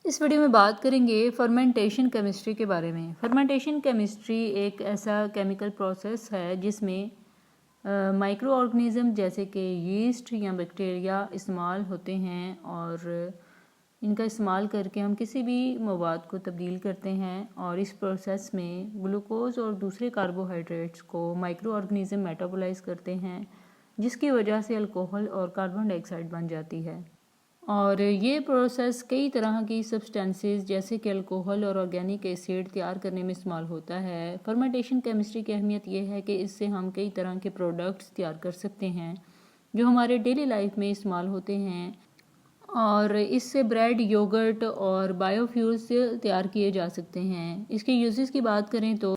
इस वीडियो में बात करेंगे फर्मेंटेशन केमिस्ट्री के बारे में। फर्मेंटेशन केमिस्ट्री एक ऐसा केमिकल प्रोसेस है जिसमें माइक्रो ऑर्गेनिज़म जैसे कि यीस्ट या बैक्टीरिया इस्तेमाल होते हैं और इनका इस्तेमाल करके हम किसी भी मवाद को तब्दील करते हैं और इस प्रोसेस में ग्लूकोज और दूसरे कार्बोहाइड्रेट्स को माइक्रो ऑर्गेनिज़म मेटाबोलाइज करते हैं, जिसकी वजह से अल्कोहल और कार्बन डाइऑक्साइड बन जाती है। और ये प्रोसेस कई तरह की सब्सटेंसेस जैसे कि अल्कोहल और ऑर्गेनिक एसिड तैयार करने में इस्तेमाल होता है। फर्मेंटेशन केमिस्ट्री की अहमियत ये है कि इससे हम कई तरह के प्रोडक्ट्स तैयार कर सकते हैं जो हमारे डेली लाइफ में इस्तेमाल होते हैं, और इससे ब्रेड, योगर्ट और बायोफ्यूल्स तैयार किए जा सकते हैं। इसके यूजेस की बात करें तो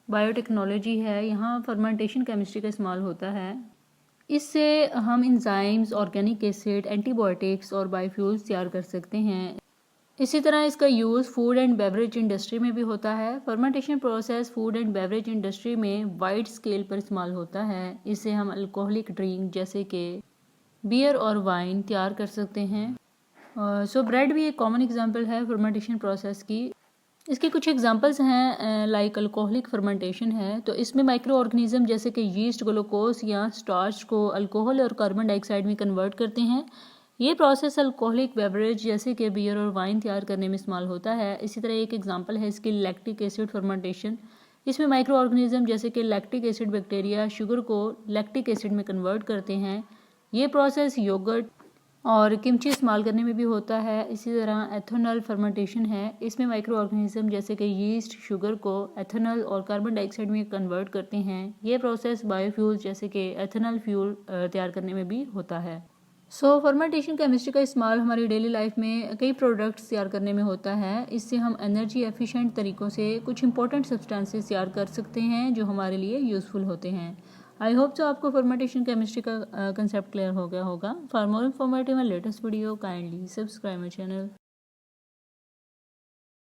बायोटेक्नोलॉजी है, यहाँ फर्मेंटेशन केमिस्ट्री का इस्तेमाल होता है। इससे हम इंजाइम्स, ऑर्गेनिक एसिड, एंटीबायोटिक्स और बायोफ्यूल्स तैयार कर सकते हैं। इसी तरह इसका use food and beverage industry में भी होता है। Fermentation process food and beverage industry में वाइड स्केल पर इस्तेमाल होता है। इससे हम अल्कोहलिक ड्रिंक जैसे कि बियर और वाइन तैयार कर सकते हैं। सो ब्रेड भी एक कॉमन एग्जांपल है फर्मेंटेशन प्रोसेस की। इसके कुछ एग्जांपल्स हैं, लाइक अल्कोहलिक फर्मेंटेशन है, तो इसमें माइक्रो ऑर्गेनिज्म जैसे कि यीस्ट ग्लूकोज या स्टार्च को अल्कोहल और कार्बन डाइऑक्साइड में कन्वर्ट करते हैं। ये प्रोसेस अल्कोहलिक बेवरेज जैसे कि बियर और वाइन तैयार करने में इस्तेमाल होता है। इसी तरह एक एग्जांपल है इसकी लैक्टिक एसिड फर्मेंटेशन। इसमें माइक्रो ऑर्गेनिज्म जैसे कि लैक्टिक एसिड बैक्टीरिया शुगर को लैक्टिक एसिड में कन्वर्ट करते हैं। ये प्रोसेस योगर्ट और किमची इस्तेमाल करने में भी होता है। इसी तरह एथेनॉल फर्मेंटेशन है, इसमें माइक्रो ऑर्गेनिज्म जैसे कि यीस्ट शुगर को एथेनॉल और कार्बन डाइऑक्साइड में कन्वर्ट करते हैं। ये प्रोसेस बायोफ्यूल्स जैसे कि एथेनॉल फ्यूल तैयार करने में भी होता है। फर्मेंटेशन केमिस्ट्री का इस्तेमाल हमारी डेली लाइफ में कई प्रोडक्ट्स तैयार करने में होता है। इससे हम एनर्जी एफिशिएंट तरीक़ों से कुछ इंपॉर्टेंट सब्सटेंसेस तैयार कर सकते हैं जो हमारे लिए यूज़फुल होते हैं। आई होप तो आपको फर्मेंटेशन केमिस्ट्री का कंसेप्ट क्लियर हो गया होगा। For more informative and latest video kindly subscribe my channel.